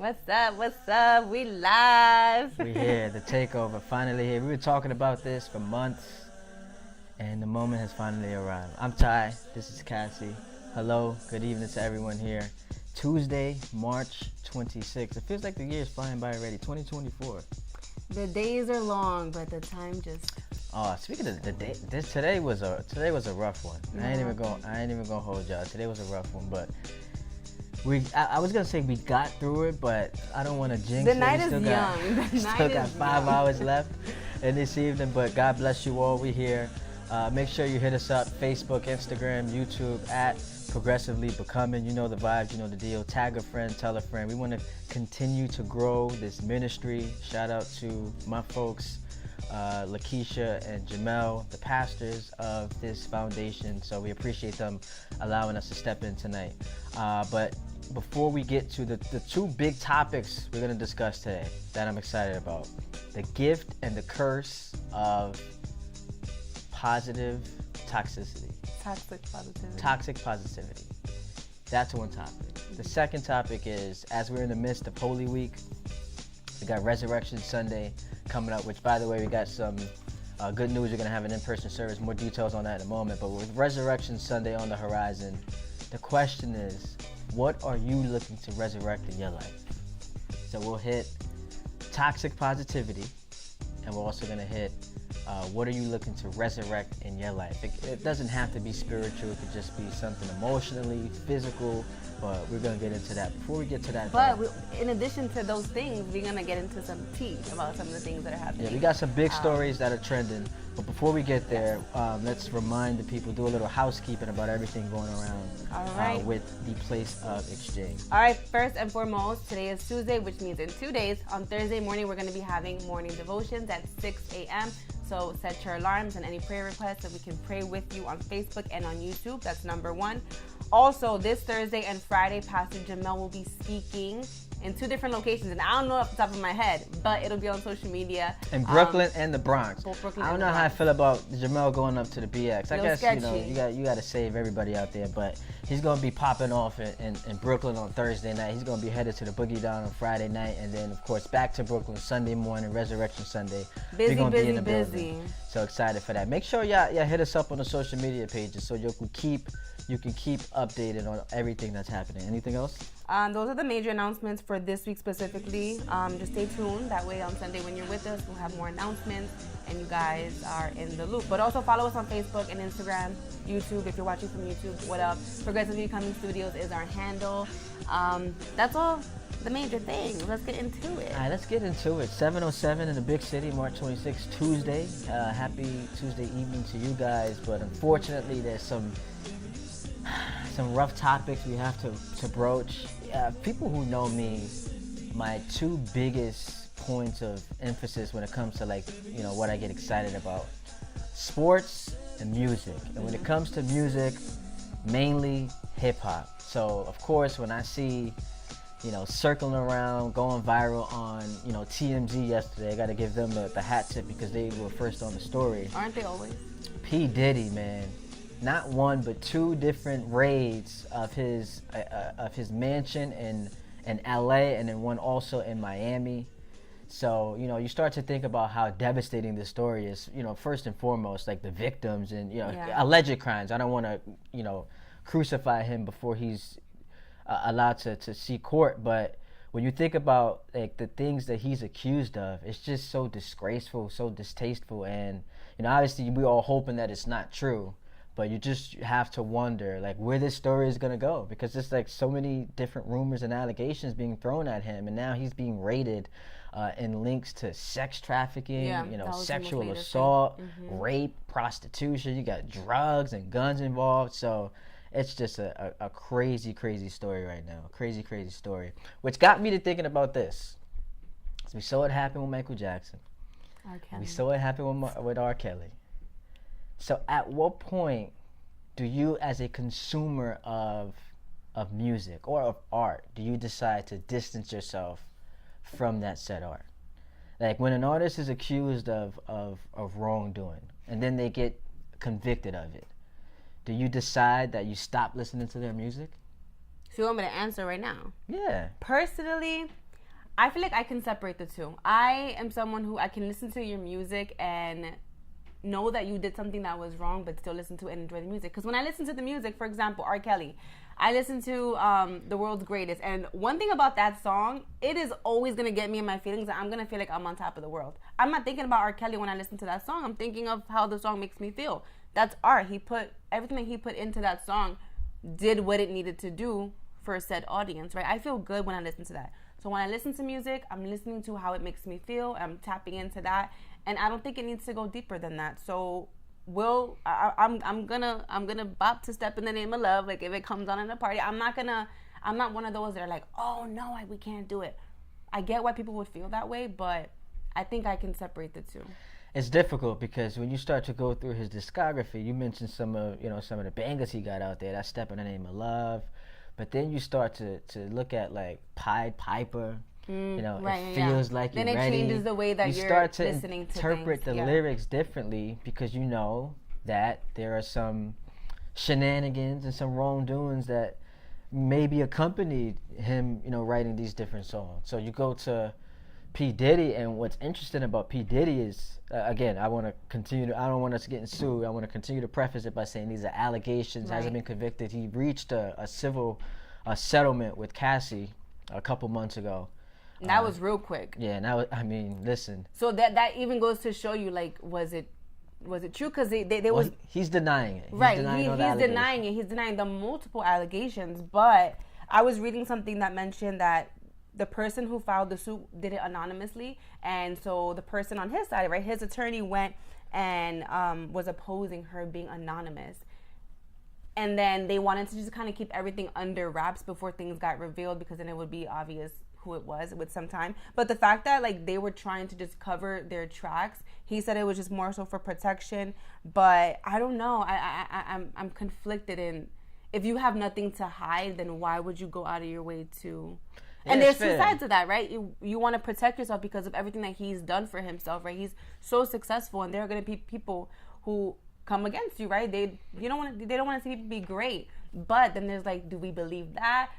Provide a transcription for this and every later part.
What's up? What's up? We live. We here, the takeover, finally here. We were talking about this for months, and the moment has finally arrived. I'm Ty. This is Cassie. Hello. Good evening to everyone here. Tuesday, March 26th. It feels like the year is flying by already. 2024. The days are long, but the time just. Oh, speaking of the day, today was a rough one. I ain't even gonna hold y'all. Today was a rough one, but. I was gonna say we got through it, but I don't want to jinx it. The night is young. Still got 5 hours left in this evening, but God bless you all. We here. Make sure you hit us up: Facebook, Instagram, YouTube at Progressively Becoming. You know the vibes, you know the deal. Tag a friend, tell a friend. We want to continue to grow this ministry. Shout out to my folks, Lakeisha and Jamel, the pastors of this foundation. So we appreciate them allowing us to step in tonight. But before we get to the two big topics we're going to discuss today that I'm excited about, the gift and the curse of positive toxicity. Toxic positivity. That's one topic. The second topic is, as we're in the midst of Holy Week, we got Resurrection Sunday coming up, which, by the way, we got some good news. We're going to have an in-person service. More details on that in a moment. But with Resurrection Sunday on the horizon, the question is, what are you looking to resurrect in your life? So we'll hit toxic positivity, and we're also going to hit what are you looking to resurrect in your life? It doesn't have to be spiritual. It could just be something emotionally, physical, but we're going to get into that. Before we get to that, but in addition to those things, we're going to get into some tea about some of the things that are happening. Yeah, we got some big stories that are trending. But before we get there, let's remind the people, do a little housekeeping about everything going around with the place of exchange. All right, first and foremost, today is Tuesday, which means in 2 days, on Thursday morning, we're going to be having morning devotions at 6 a.m. So set your alarms and any prayer requests that we can pray with you on Facebook and on YouTube. That's number one. Also, this Thursday and Friday, Pastor Jamel will be speaking in 2 different locations, and I don't know off the top of my head, but it'll be on social media. In Brooklyn and the Bronx. Brooklyn I don't know how I feel about Jamel going up to the BX. I guess sketchy. you got to save everybody out there, but he's gonna be popping off in Brooklyn on Thursday night. He's gonna be headed to the Boogie Down on Friday night, and then of course back to Brooklyn Sunday morning, Resurrection Sunday. Busy, We're gonna busy, be in the busy. building. So excited for that. Make sure y'all hit us up on the social media pages so you can keep updated on everything that's happening. Anything else? Those are the major announcements for this week specifically. Just stay tuned. That way on Sunday when you're with us, we'll have more announcements and you guys are in the loop. But also follow us on Facebook and Instagram, YouTube. If you're watching from YouTube, what up? Progressively Becoming Studios is our handle. That's all the major things. Let's get into it. All right, let's get into it. 7:07 in the big city, March 26th, Tuesday. Happy Tuesday evening to you guys. But unfortunately, there's some rough topics we have to broach. People who know me, my 2 biggest points of emphasis when it comes to what I get excited about: sports and music. And when it comes to music, mainly hip hop. So of course, when I see circling around, going viral on TMZ yesterday, I got to give them the hat tip because they were first on the story. Aren't they always? P. Diddy, man. Not 1 but 2 different raids of his mansion in LA, and then one also in Miami. So you start to think about how devastating this story is. First and foremost, like the victims and alleged crimes. I don't want to crucify him before he's allowed to see court, but when you think about like the things that he's accused of, it's just so disgraceful, so distasteful, and obviously we all hoping that it's not true. But you just have to wonder, like, where this story is going to go. Because there's, like, so many different rumors and allegations being thrown at him. And now he's being raided in links to sex trafficking, sexual assault, rape, prostitution. You got drugs and guns involved. So it's just a crazy, crazy story right now. A crazy, crazy story. Which got me to thinking about this. So we saw it happen with Michael Jackson. We saw it happen with R. Kelly. So at what point do you, as a consumer of music or of art, do you decide to distance yourself from that said art? Like when an artist is accused of wrongdoing and then they get convicted of it, do you decide that you stop listening to their music? So you want me to answer right now? Yeah. Personally, I feel like I can separate the two. I am someone who I can listen to your music and know that you did something that was wrong, but still listen to it and enjoy the music. Because when I listen to the music, for example, R. Kelly, I listen to The World's Greatest. And one thing about that song, it is always going to get me in my feelings. I'm going to feel like I'm on top of the world. I'm not thinking about R. Kelly when I listen to that song. I'm thinking of how the song makes me feel. That's art. He put everything that he put into that song did what it needed to do for a said audience, right? I feel good when I listen to that. So when I listen to music, I'm listening to how it makes me feel. I'm tapping into that, and I don't think it needs to go deeper than that. So I'm gonna bop to Step in the Name of Love. Like if it comes on in a party, I'm not one of those that are like, oh no, we can't do it. I get why people would feel that way, but I think I can separate the two. It's difficult because when you start to go through his discography, you mentioned some of the bangers he got out there. That Step in the Name of Love. But then you start to look at like Pied Piper, it feels like then you're ready. Then it changes the way that you're start to listening to interpret things. the lyrics differently because you know that there are some shenanigans and some wrongdoings that maybe accompanied him, writing these different songs. So you go to P. Diddy, and what's interesting about P. Diddy is, again, I want to continue I don't want us getting sued. I want to continue to preface it by saying these are allegations. Right. Hasn't been convicted. He reached a civil settlement with Cassie a couple months ago. That was real quick. Yeah, and I mean, listen. So that even goes to show you, like, was it true? Because they was he's denying it. He's denying it. He's denying the multiple allegations. But I was reading something that mentioned that the person who filed the suit did it anonymously, and so the person on his side, right, his attorney went and was opposing her being anonymous, and then they wanted to just kind of keep everything under wraps before things got revealed, because then it would be obvious who it was with some time. But the fact that like they were trying to just cover their tracks, he said it was just more so for protection. But I don't know. I'm conflicted in, if you have nothing to hide, then why would you go out of your way to? And there's two sides to that, right? You want to protect yourself because of everything that he's done for himself, right? He's so successful, and there are going to be people who come against you, right? They don't want to see people be great. But then there's like, do we believe that?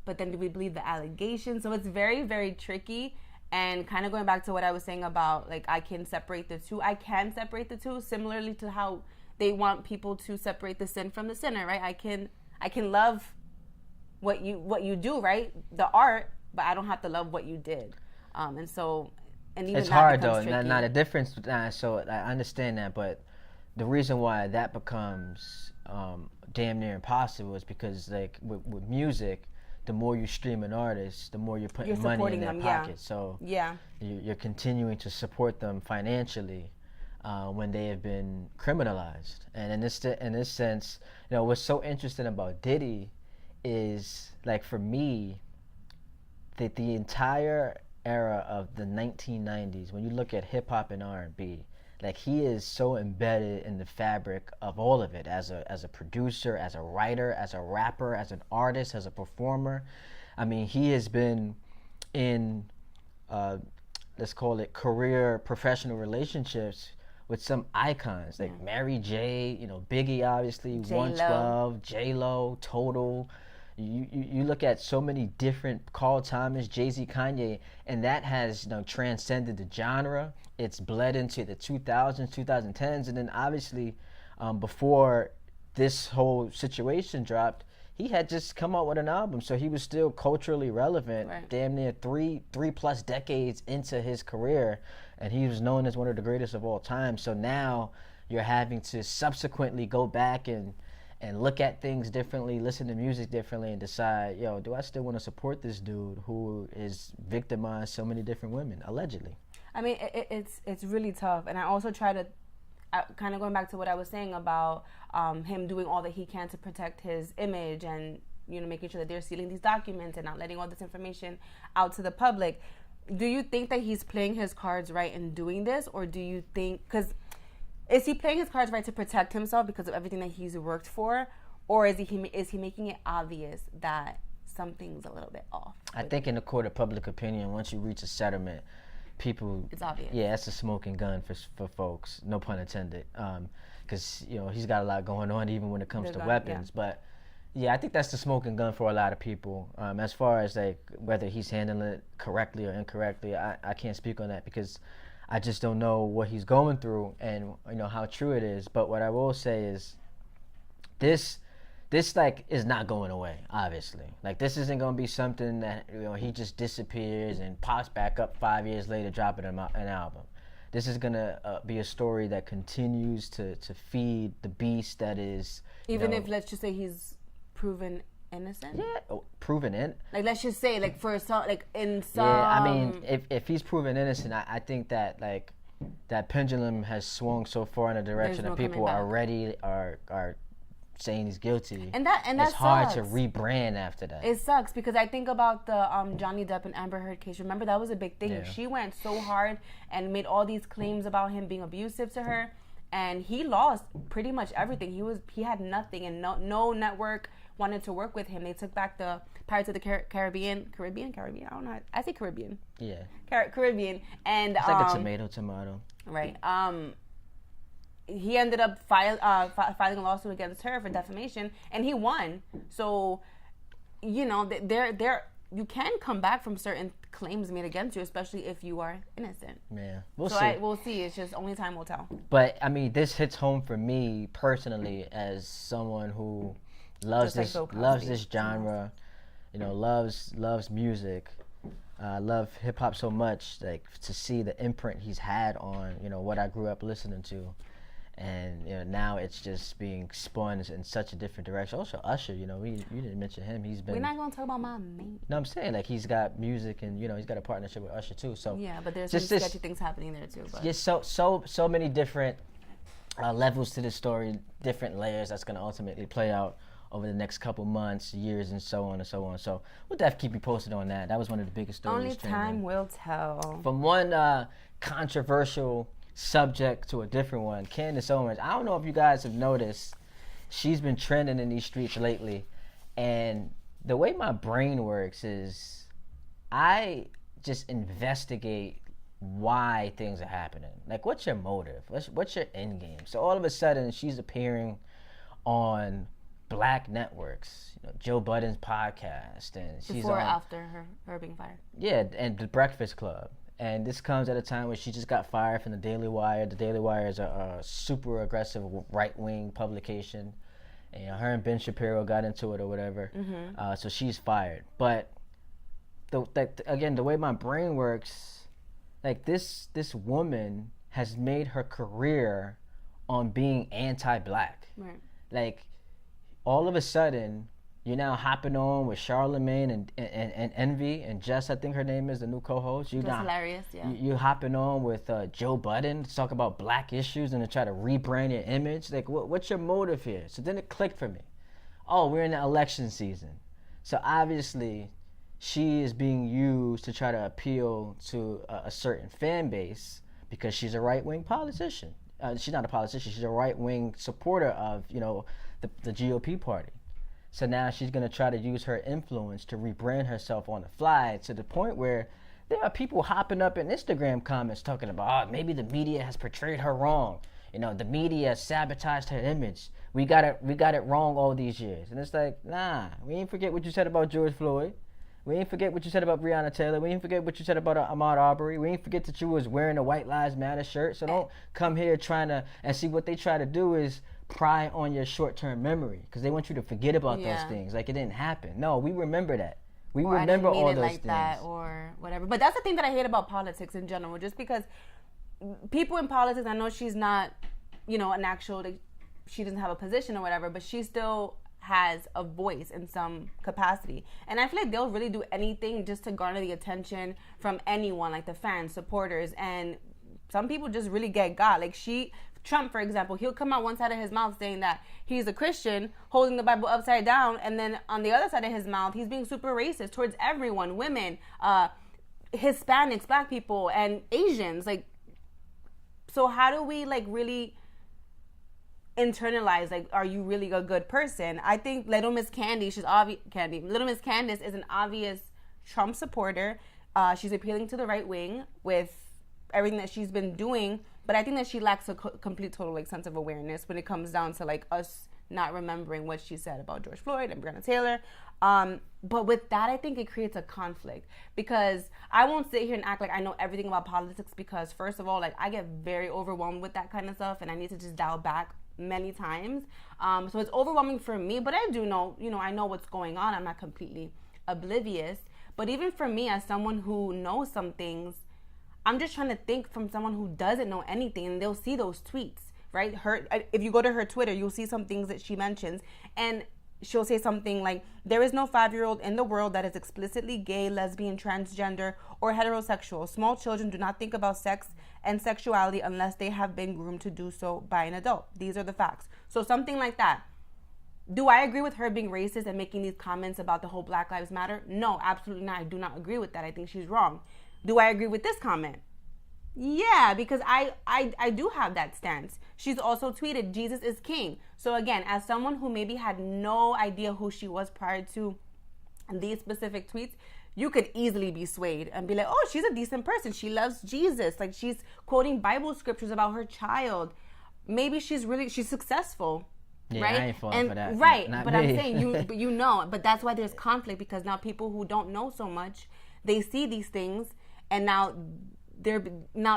But then do we believe the allegations? So it's very, very tricky. And kind of going back to what I was saying about, like, I can separate the two. I can separate the two, similarly to how they want people to separate the sin from the sinner, right? I can love what you do, right? The art, but I don't have to love what you did. And even it's that hard though. tricky. Not a difference. So I understand that, but the reason why that becomes damn near impossible is because, like, with music, the more you stream an artist, the more you're putting money in their pocket. So you're continuing to support them financially when they have been criminalized. And in this sense, what's so interesting about Diddy is, like, for me, that the entire era of the 1990s, when you look at hip hop and R&B, like, he is so embedded in the fabric of all of it, as a producer, as a writer, as a rapper, as an artist, as a performer. I mean, he has been in let's call it career professional relationships with some icons like Mary J, Biggie, obviously, 112, J-Lo, Total. You look at so many different, Carl Thomas, Jay-Z, Kanye, and that has transcended the genre. It's bled into the 2000s, 2010s, and then obviously before this whole situation dropped, he had just come out with an album, so he was still culturally relevant, right. Damn near three plus decades into his career, and he was known as one of the greatest of all time. So now you're having to subsequently go back and look at things differently, listen to music differently, and decide, do I still want to support this dude who is victimized so many different women, allegedly? I mean, it's really tough. And I also try to, kind of going back to what I was saying about him doing all that he can to protect his image and, making sure that they're sealing these documents and not letting all this information out to the public. Do you think that he's playing his cards right in doing this? Or do you think, because is he playing his cards right to protect himself because of everything that he's worked for? Or is he making it obvious that something's a little bit off? I think in the court of public opinion, once you reach a settlement, people, it's obvious. Yeah, that's a smoking gun for folks, no pun intended. Because he's got a lot going on even when it comes to weapons. Yeah. But Yeah, I think that's the smoking gun for a lot of people. As far as like whether he's handling it correctly or incorrectly, I can't speak on that because I just don't know what he's going through and how true it is. But what I will say is this like is not going away. Obviously, like this isn't going to be something that he just disappears and pops back up 5 years later, dropping an album. This is gonna be a story that continues to feed the beast that is. Even if let's just say he's proven innocent. Yeah, proven in. Like let's just say, like for some, like in some. Yeah, I mean, if he's proven innocent, I think that like that pendulum has swung so far in a direction that people already are saying he's guilty. And that it's hard to rebrand after that. It sucks because I think about the Johnny Depp and Amber Heard case. Remember that was a big thing. Yeah. She went so hard and made all these claims about him being abusive to her, and he lost pretty much everything. He had nothing, and no network wanted to work with him. They took back the Pirates of the Caribbean. I don't know. I say Caribbean. Yeah. Caribbean, and it's like a tomato. Right. He ended up filing a lawsuit against her for defamation, and he won. So, you can come back from certain claims made against you, especially if you are innocent. Yeah, we'll see. We'll see. It's just only time will tell. But I mean, this hits home for me personally as someone who loves this genre. Loves music. Love hip hop so much. Like to see the imprint he's had on what I grew up listening to. And now it's just being spun in such a different direction. Also, Usher, you didn't mention him. He's been. We're not gonna talk about my mate. No, I'm saying like he's got music and he's got a partnership with Usher too. So yeah, but there's some sketchy things happening there too. But. Just so many different levels to this story, different layers that's gonna ultimately play out over the next couple months, years, and so on and so on. So we'll definitely keep you posted on that. That was one of the biggest stories. Only time will tell. From one controversial subject to a different one, Candace Owens. I don't know if you guys have noticed, she's been trending in these streets lately, and the way my brain works is I just investigate why things are happening. Like, what's your motive? What's your end game? So all of a sudden, she's appearing on black networks, Joe Budden's podcast, and she's before or after her being fired. Yeah, and the Breakfast Club. And this comes at a time where she just got fired from the Daily Wire. The Daily Wire is a super aggressive right-wing publication. And her and Ben Shapiro got into it or whatever. Mm-hmm. So she's fired. But the way my brain works, like this woman has made her career on being anti-black. Right. Like all of a sudden, you're now hopping on with Charlamagne and Envy and Jess, I think her name is, the new co-host. That's hilarious, yeah. You hopping on with Joe Budden to talk about black issues and to try to rebrand your image. Like, what's your motive here? So then it clicked for me. Oh, we're in the election season. So obviously, she is being used to try to appeal to a certain fan base because she's a right-wing politician. She's not a politician. She's a right-wing supporter of, the GOP party. So now she's going to try to use her influence to rebrand herself on the fly to the point where there are people hopping up in Instagram comments talking about, maybe the media has portrayed her wrong. The media sabotaged her image. We got it wrong all these years. And it's like, nah, we ain't forget what you said about George Floyd. We ain't forget what you said about Breonna Taylor. We ain't forget what you said about Ahmaud Arbery. We ain't forget that you was wearing a White Lives Matter shirt. So don't come here and see what they try to do is pry on your short-term memory because they want you to forget about those things like it didn't happen. No, we remember that. We remember all those things. That or whatever. But that's the thing that I hate about politics in general. Just because people in politics, I know she's not, an actual, she doesn't have a position or whatever, but she still has a voice in some capacity. And I feel like they'll really do anything just to garner the attention from anyone, like the fans, supporters, and some people just really get got. Like Trump, for example, he'll come out one side of his mouth saying that he's a Christian holding the Bible upside down, and then on the other side of his mouth, he's being super racist towards everyone, women, Hispanics, black people, and Asians. Like, so how do we really internalize, are you really a good person? I think Little Miss Candy, Little Miss Candace is an obvious Trump supporter. She's appealing to the right wing with everything that she's been doing. But I think that she lacks a complete total sense of awareness when it comes down to us not remembering what she said about George Floyd and Breonna Taylor. But with that, I think it creates a conflict, because I won't sit here and act like I know everything about politics, because first of all, like, I get very overwhelmed with that kind of stuff, and I need to just dial back many times. So it's overwhelming for me, but I do know, I know what's going on. I'm not completely oblivious. But even for me, as someone who knows some things, I'm just trying to think from someone who doesn't know anything, and they'll see those tweets, right? If you go to her Twitter, you'll see some things that she mentions, and she'll say something like, there is no 5-year-old in the world that is explicitly gay, lesbian, transgender, or heterosexual. Small children do not think about sex and sexuality unless they have been groomed to do so by an adult. These are the facts. So something like that. Do I agree with her being racist and making these comments about the whole Black Lives Matter? No, absolutely not. I do not agree with that. I think she's wrong. Do I agree with this comment? Yeah, because I do have that stance. She's also tweeted, Jesus is king. So again, as someone who maybe had no idea who she was prior to these specific tweets, you could easily be swayed and be like, oh, she's a decent person. She loves Jesus. Like, she's quoting Bible scriptures about her child. Maybe she's successful. Yeah, right? I ain't falling for that. Right, Not but me. I'm saying but that's why there's conflict, because now people who don't know so much, they see these things, and now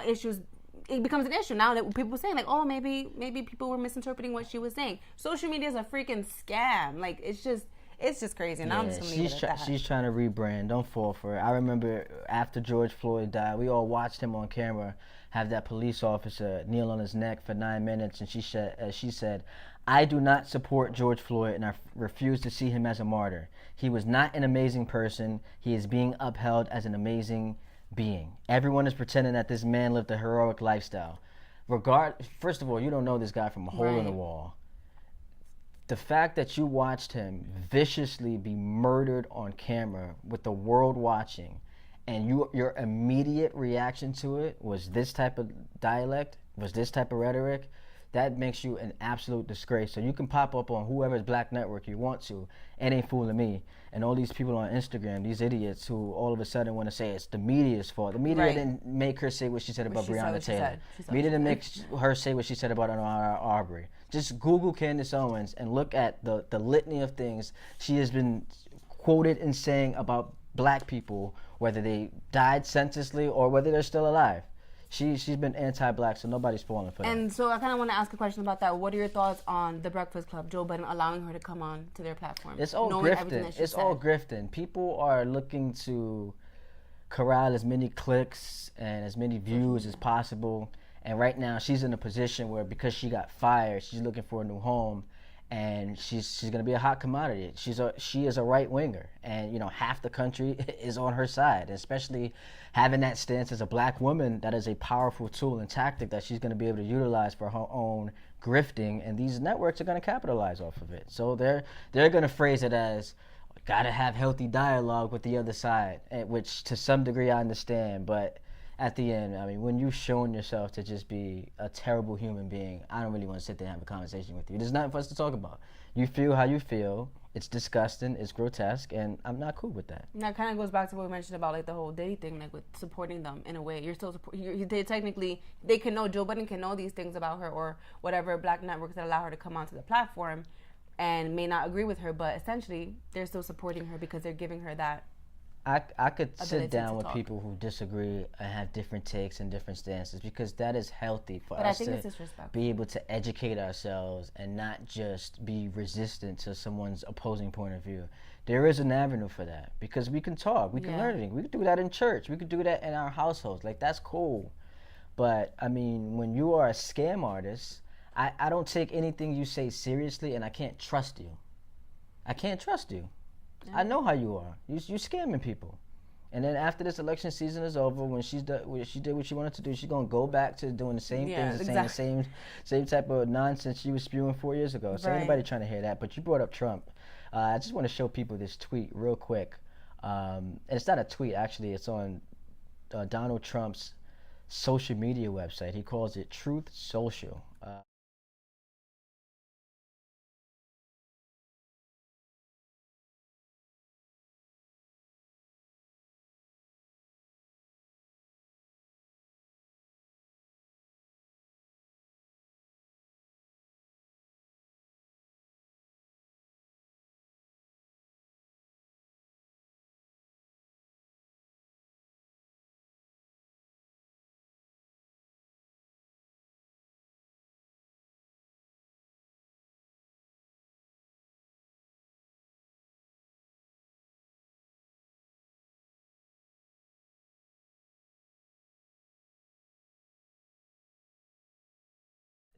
issues. It becomes an issue now that people are saying, like, oh, maybe people were misinterpreting what she was saying. Social media is a freaking scam. Like, it's just crazy. And I'm just gonna leave it at that. She's trying to rebrand. Don't fall for it. I remember after George Floyd died, we all watched him on camera have that police officer kneel on his neck for 9 minutes, and she said, I do not support George Floyd, and I refuse to see him as a martyr. He was not an amazing person. He is being upheld as an amazing being. Everyone is pretending that this man lived a heroic lifestyle. First of all, you don't know this guy from a hole in the wall. The fact that you watched him viciously be murdered on camera with the world watching, and your immediate reaction to it was this type of dialect, was this type of rhetoric, that makes you an absolute disgrace. So you can pop up on whoever's Black network you want to. It ain't fooling me. And all these people on Instagram, these idiots who all of a sudden want to say it's the media's fault. The media didn't make her say what she said about Breonna Taylor. Media didn't make her say what she said about Ahmaud Arbery. Just Google Candace Owens and look at the litany of things she has been quoted in saying about Black people, whether they died senselessly or whether they're still alive. She's been anti-Black, so nobody's falling for that. And so I kind of want to ask a question about that. What are your thoughts on the Breakfast Club, Joe Budden allowing her to come on to their platform? It's all grifting. It's all grifting. People are looking to corral as many clicks and as many views as possible. And right now, she's in a position where, because she got fired, she's looking for a new home, and she's going to be a hot commodity. She is a right winger, and half the country is on her side. Especially having that stance as a Black woman, that is a powerful tool and tactic that she's going to be able to utilize for her own grifting, and these networks are going to capitalize off of it. So they're going to phrase it as, gotta have healthy dialogue with the other side, which to some degree I understand, but at the end, I mean, when you've shown yourself to just be a terrible human being, I don't really want to sit there and have a conversation with you. There's nothing for us to talk about. You feel how you feel. It's disgusting. It's grotesque, and I'm not cool with that. And that kind of goes back to what we mentioned about, like, the whole Diddy thing, like, with supporting them in a way. You're still they can know, Joe Budden can know these things about her, or whatever Black networks that allow her to come onto the platform, and may not agree with her, but essentially they're still supporting her because they're giving her that. I could sit down with people who disagree and have different takes and different stances, because that is healthy for us to be able to educate ourselves and not just be resistant to someone's opposing point of view. There is an avenue for that, because we can talk, we can learn anything. We could do that in church, we could do that in our households. Like, that's cool. But I mean, when you are a scam artist, I don't take anything you say seriously, and I can't trust you. I can't trust you. I know how you are. You scamming people. And then after this election season is over, when she did what she wanted to do, she's gonna go back to doing the same things, saying the same type of nonsense she was spewing 4 years ago. So ain't nobody trying to hear that. But you brought up Trump. I just want to show people this tweet real quick. And it's not a tweet, actually. It's on Donald Trump's social media website. He calls it Truth Social.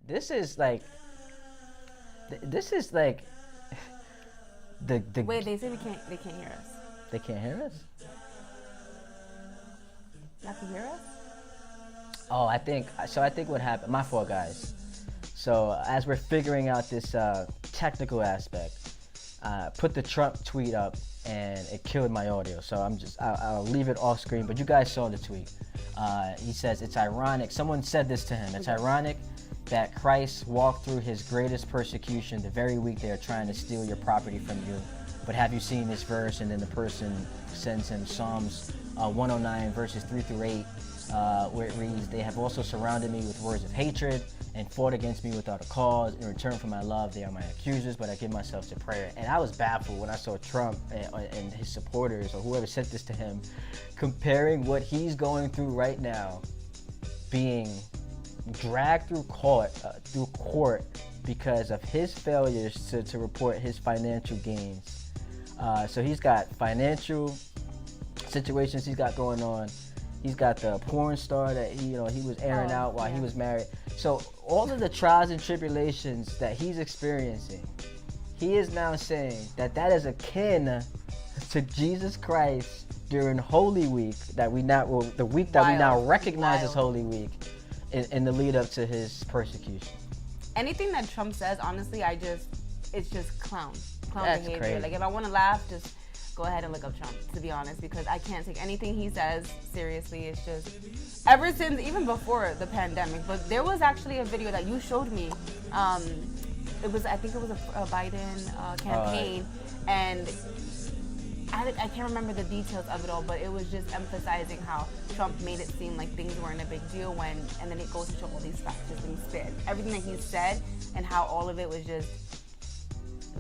This is like, this is like the Wait, they say they can't hear us. They can't hear us? Y'all can hear us? Oh, I think what happened, my fault, guys. So as we're figuring out this technical aspect, put the Trump tweet up and it killed my audio. So I'll leave it off screen, but you guys saw the tweet. He says, it's ironic, someone said this to him, it's ironic that Christ walked through his greatest persecution the very week they are trying to steal your property from you. But have you seen this verse? And then the person sends him Psalms 109 verses 3 through 8, where it reads, they have also surrounded me with words of hatred and fought against me without a cause. In return for my love, they are my accusers, but I give myself to prayer. And I was baffled when I saw Trump and his supporters, or whoever sent this to him, comparing what he's going through right now, being dragged through court because of his failures to report his financial gains. So he's got financial situations he's got going on. He's got the porn star that he was airing out while he was married. So all of the trials and tribulations that he's experiencing, he is now saying that is akin to Jesus Christ during Holy Week the week that we now recognize as Holy Week in the lead up to his persecution. Anything that Trump says, honestly, it's just clown That's behavior. crazy. Like, if I want to laugh, just go ahead and look up Trump, to be honest, because I can't take anything he says seriously. It's just, ever since, even before the pandemic, but there was actually a video that you showed me. I think it was a Biden campaign, and I can't remember the details of it all, but it was just emphasizing how Trump made it seem like things weren't a big deal and then it goes to show all these facts just being spit. Everything that he said and how all of it was just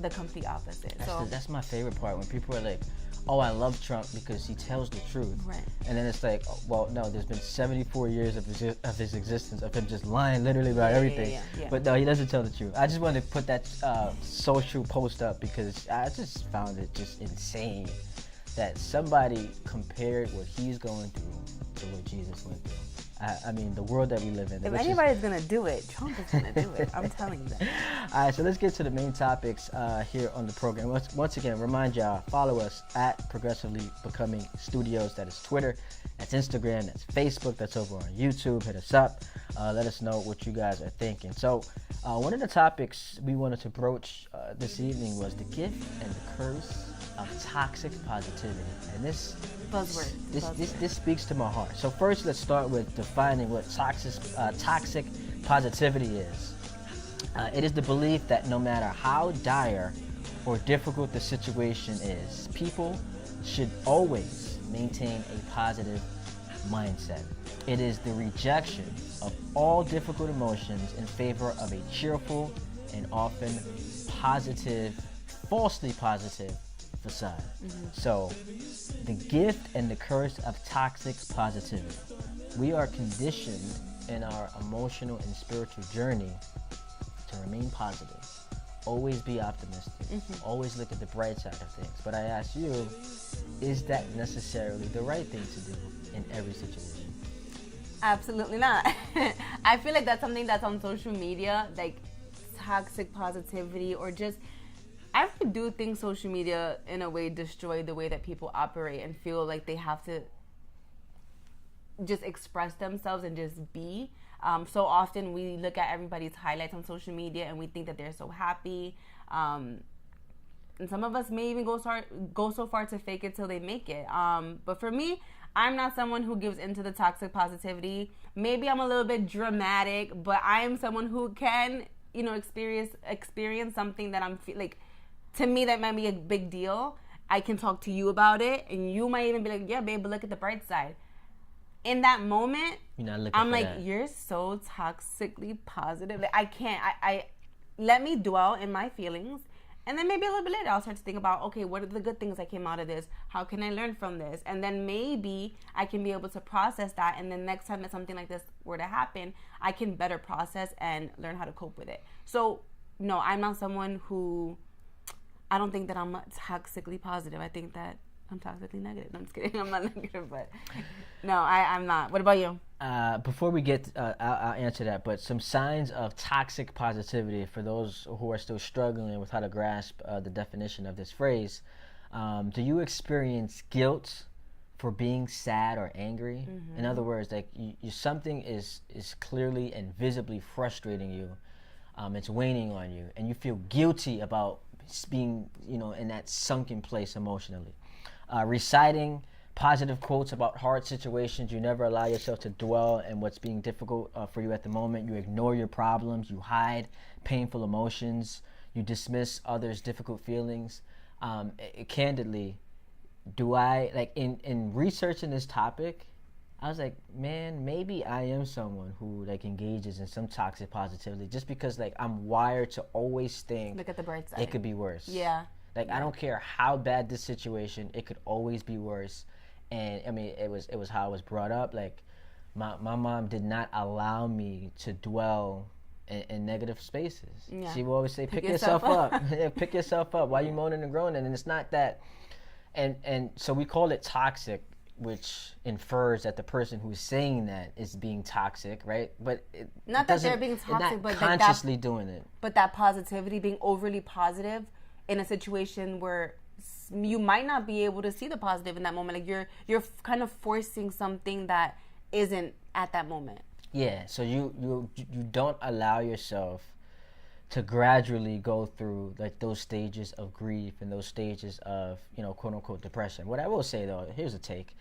the complete opposite. That's my favorite part, when people are like, oh, I love Trump because he tells the truth. Right. And then it's like, oh, well, no, there's been 74 years of his existence of him just lying literally about everything. Yeah. But no, he doesn't tell the truth. I just wanted to put that social post up because I just found it just insane that somebody compared what he's going through to what Jesus went through. I mean, the world that we live in. If anybody's going to do it, Trump is going to do it. I'm telling you that. All right, so let's get to the main topics here on the program. Once again, remind y'all, follow us at Progressively Becoming Studios. That is Twitter. That's Instagram. That's Facebook. That's over on YouTube. Hit us up. Let us know what you guys are thinking. So one of the topics we wanted to broach this evening was the gift and the curse of toxic positivity. And this speaks to my heart. So first, let's start with defining what toxic positivity is. It is the belief that no matter how dire or difficult the situation is, people should always maintain a positive mindset. It is the rejection of all difficult emotions in favor of a cheerful and often positive, falsely positive facade. So, the gift and the curse of toxic positivity. We are conditioned in our emotional and spiritual journey to remain positive, always be optimistic, always look at the bright side of things. But I ask you, is that necessarily the right thing to do in every situation? Absolutely not. I feel like that's something that's on social media, like toxic positivity, or just, I really do think social media in a way destroy the way that people operate and feel like they have to just express themselves and just be. So often we look at everybody's highlights on social media and we think that they're so happy. And some of us may even go so far to fake it till they make it. But for me, I'm not someone who gives into the toxic positivity. Maybe I'm a little bit dramatic, but I am someone who can, experience something that I'm like, to me, that might be a big deal. I can talk to you about it, and you might even be like, yeah, babe, but look at the bright side. In that moment, I'm like, you're so toxically positive. Like, I can't. I let me dwell in my feelings, and then maybe a little bit later, I'll start to think about, okay, what are the good things that came out of this? How can I learn from this? And then maybe I can be able to process that, and then next time that something like this were to happen, I can better process and learn how to cope with it. So, no, I'm not someone who... I don't think that I'm toxically positive. I think that I'm toxically negative. No, I'm just kidding. I'm not negative, but no, I'm not. What about you? Before we get, I'll answer that. But some signs of toxic positivity for those who are still struggling with how to grasp the definition of this phrase. Do you experience guilt for being sad or angry? Mm-hmm. In other words, like something is clearly and visibly frustrating you. It's waning on you, and you feel guilty about being, in that sunken place emotionally. Reciting positive quotes about hard situations. You never allow yourself to dwell in what's being difficult for you at the moment. You ignore your problems. You hide painful emotions. You dismiss others' difficult feelings. Candidly, do I, like, in researching this topic, I was like, man, maybe I am someone who, like, engages in some toxic positivity just because, like, I'm wired to always think, look at the bright side, it could be worse. Yeah. Like, I don't care how bad this situation, it could always be worse. And I mean, it was how I was brought up. Like, my mom did not allow me to dwell in negative spaces. Yeah. She would always say, pick yourself up. Pick yourself up. Why you moaning and groaning? And it's not that. And so we call it toxic, which infers that the person who's saying that is being toxic, right? But not that they're being toxic, but consciously doing it. But that positivity, being overly positive in a situation where you might not be able to see the positive in that moment. Like you're kind of forcing something that isn't at that moment. Yeah. So you don't allow yourself to gradually go through, like, those stages of grief and those stages of, quote unquote depression. What I will say though, here's a take.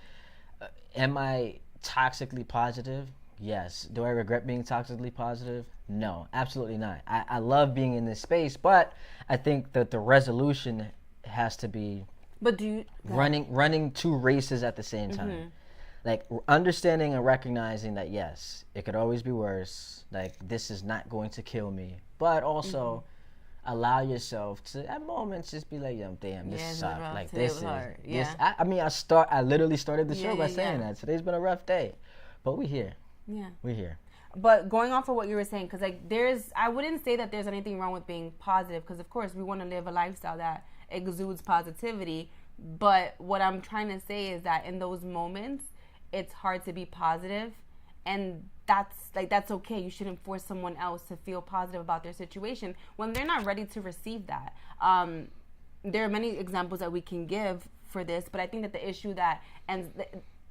Am I toxically positive? Yes. Do I regret being toxically positive? No, absolutely not. I love being in this space, but I think that the resolution has to be, but do you running two races at the same time. Mm-hmm. Like, understanding and recognizing that, yes, it could always be worse. Like, this is not going to kill me, but also allow yourself to at moments just be like, damn, this sucks. Like, this is hard. Yeah. I literally started the show by saying that today's been a rough day, but we're here. Yeah, we're here. But going off of what you were saying, because, like, I wouldn't say that there's anything wrong with being positive, because of course we want to live a lifestyle that exudes positivity. But what I'm trying to say is that in those moments, it's hard to be positive, and that's okay. You shouldn't force someone else to feel positive about their situation when they're not ready to receive that. There are many examples that we can give for this, but I think that the issue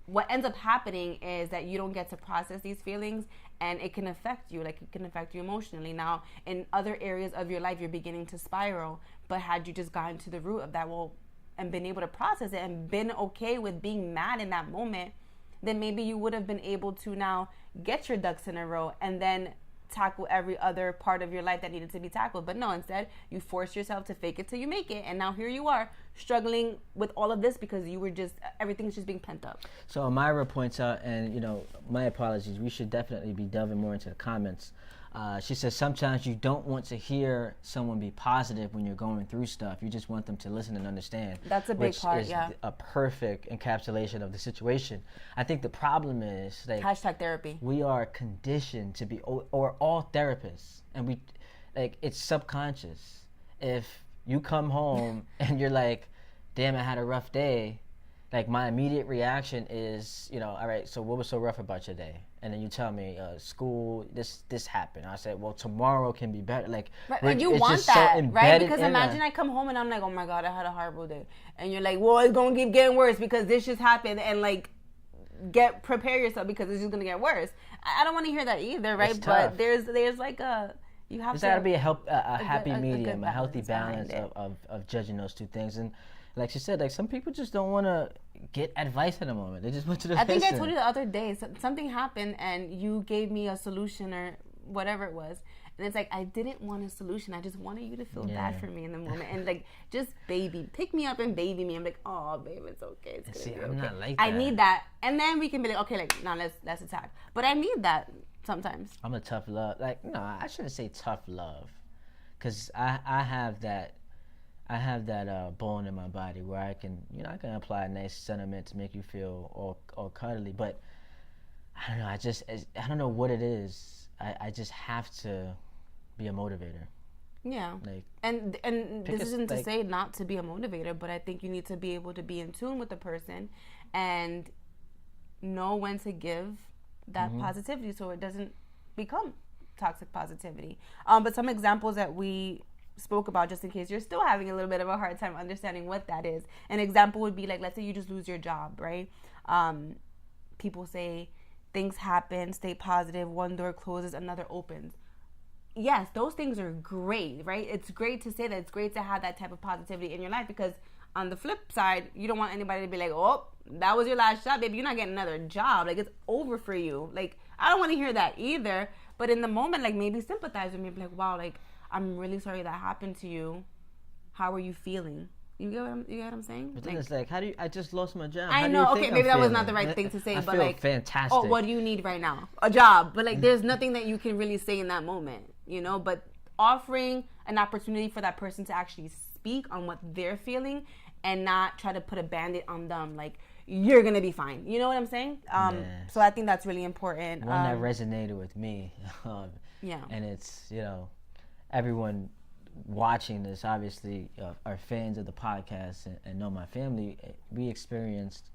what ends up happening is that you don't get to process these feelings, and it can affect you. Like, it can affect you emotionally. Now, in other areas of your life, you're beginning to spiral, but had you just gotten to the root of that, and been able to process it and been okay with being mad in that moment, then maybe you would have been able to now get your ducks in a row and then tackle every other part of your life that needed to be tackled. But no, instead, you forced yourself to fake it till you make it. And now here you are struggling with all of this because everything's just being pent up. So Amira points out, and, my apologies, we should definitely be delving more into the comments. She says sometimes you don't want to hear someone be positive when you're going through stuff. You just want them to listen and understand. That's a big part, which is a perfect encapsulation of the situation. I think the problem is, like, #therapy. We are conditioned to be, or all therapists, and it's subconscious. If you come home and you're like, damn, I had a rough day, like, my immediate reaction is, all right, so what was so rough about your day? And then you tell me, school, this happened. I said, well, tomorrow can be better. Like, and you want that, so right? Because imagine I come home and I'm like, oh my God, I had a horrible day. And you're like, well, it's going to keep getting worse because this just happened. And, like, prepare yourself because it's just going to get worse. I don't want to hear that either, right? It's but tough. there's like you have There's got to be a happy medium, a healthy balance of judging those two things. And like she said, like, some people just don't want to get advice in a moment. They just want to listen. I think I told you the other day, something happened and you gave me a solution or whatever it was. And it's like, I didn't want a solution. I just wanted you to feel bad for me in the moment. And, like, just pick me up and baby me. I'm like, oh, babe, it's okay. It's gonna be I'm okay. not like that. I need that. And then we can be like, okay, like, now let's attack. But I need that sometimes. I'm a tough love. Like, no, I shouldn't say tough love. Because I have that bone in my body where I can apply a nice sentiment to make you feel all cuddly. But I don't know. I don't know what it is. I just have to be a motivator. Yeah. Like, and this isn't to like, say not to be a motivator, but I think you need to be able to be in tune with the person and know when to give that positivity so it doesn't become toxic positivity. But some examples that we spoke about, just in case you're still having a little bit of a hard time understanding what that is. An example would be like, let's say you just lose your job, right? People say things happen, stay positive, one door closes, another opens. Yes, those things are great, right? It's great to say that. It's great to have that type of positivity in your life, because on the flip side, you don't want anybody to be like, oh, that was your last job, baby. You're not getting another job. Like, it's over for you. Like, I don't want to hear that either. But in the moment, like, maybe sympathize with me. Be like, wow, like, I'm really sorry that happened to you. How are you feeling? You get what I'm saying? But then it's like, I just lost my job. I know. Okay, maybe that was not the right thing to say, I but feel like, fantastic. oh, what do you need right now? A job. But like, there's nothing that you can really say in that moment, you know. But offering an opportunity for that person to actually speak on what they're feeling and not try to put a band-aid on them, like, you're gonna be fine. You know what I'm saying? So I think that's really important. One that resonated with me. Yeah. And it's, you know, everyone watching this obviously are fans of the podcast and know my family. We experienced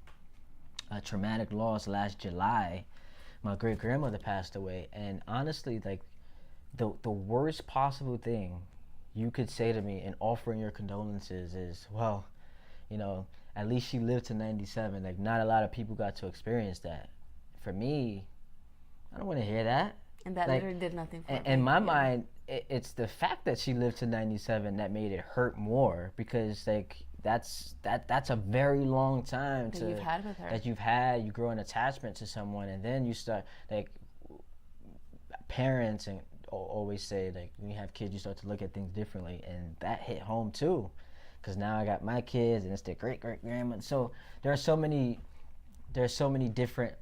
a traumatic loss last July. My great grandmother passed away, and honestly, like, the worst possible thing you could say to me in offering your condolences is, well, you know, at least she lived to 97. Like, not a lot of people got to experience that. For me, I don't want to hear that. And that like, literally did nothing for me. In my mind, it's the fact that she lived to 97 that made it hurt more, because like that's a very long time that you've had with her. That you've had. You grow an attachment to someone, and then you start, like, parents and always say, like, when you have kids, you start to look at things differently, and that hit home too, because now I got my kids and it's their great grandma. So there are so many different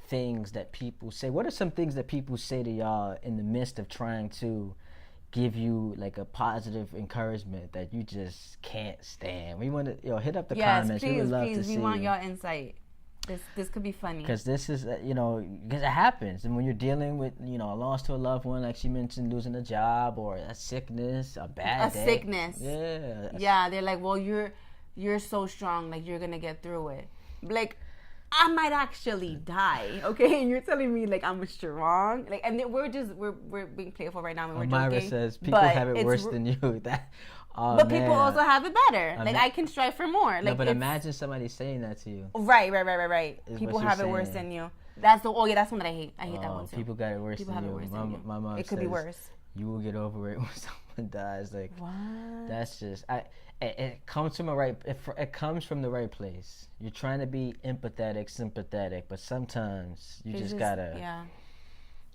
things that people say. What are some things that people say to y'all in the midst of trying to give you like a positive encouragement that you just can't stand? We want to, hit up the comments. Please, we would love to see. We want y'all insight. This could be funny. Because this is, because it happens. And when you're dealing with, a loss to a loved one, like she mentioned, losing a job or a sickness, a bad day. Sickness. Yeah. Yeah, they're like, well, you're so strong, like, you're going to get through it. Like, I might actually die, okay? And you're telling me, like, I'm strong? Like, and we're being playful right now and we're Myra joking. says people have it worse than you. But people also have it better. Like, I can strive for more. Like, no, but imagine somebody saying that to you. Right. People have it worse than you. That's the one that I hate. I hate that one too. People got it worse than you. People have it worse than you. My mom it could be worse. You will get over it when someone dies. Like, what? That's just it comes from it comes from the right place. You're trying to be empathetic, sympathetic, but sometimes you just gotta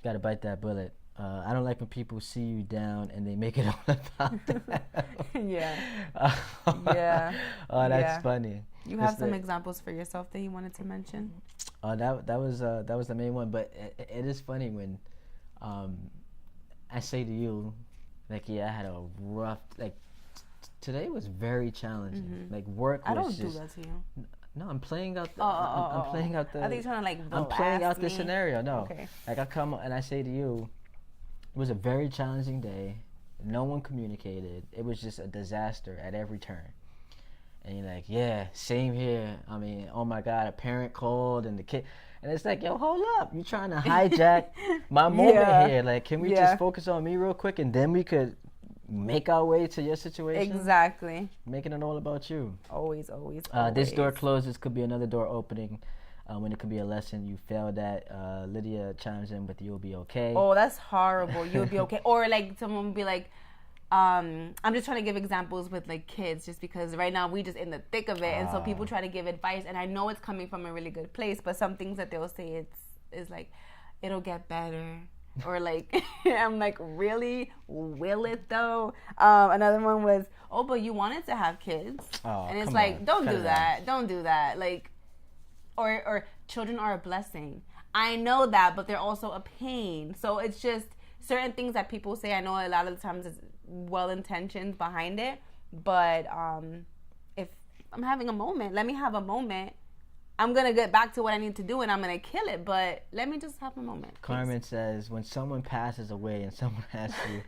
bite that bullet. I don't like when people see you down and they make it all about that. Yeah. Oh, that's funny. You have some examples for yourself that you wanted to mention? That was the main one. But it is funny when I say to you, like, I had a rough, like, today was very challenging. Mm-hmm. Like, work was I don't do that to you. No, I'm playing out the. I'm playing out the. I think you're trying to, like, I'm playing out the scenario. No. Okay. Like, I come and I say to you, it was a very challenging day. No one communicated. It was just a disaster at every turn. And you're like, yeah, same here. I mean, oh my God, a parent called and the kid. And it's like, yo, hold up. You're trying to hijack my moment here. Like, can we just focus on me real quick, and then we could make our way to your situation? Exactly. Making it all about you. Always. This door closes, could be another door opening. When it could be a lesson you failed at. Lydia chimes in with, you'll be okay. Oh, that's horrible. You'll be okay. Or, like, someone would be like, I'm just trying to give examples with, like, kids, just because right now we just in the thick of it. And so people try to give advice, and I know it's coming from a really good place, but some things that they'll say is like, it'll get better. Or, like, I'm like, really? Will it, though? Another one was, oh, but you wanted to have kids. Oh, and it's like, don't do that. Don't do that. Like, or children are a blessing. I know that, but they're also a pain. So it's just certain things that people say. I know a lot of the times it's well-intentioned behind it, but if I'm having a moment, let me have a moment I'm going to get back to what I need to do and I'm going to kill it. But let me just have a moment. Carmen says, when someone passes away and someone asks you,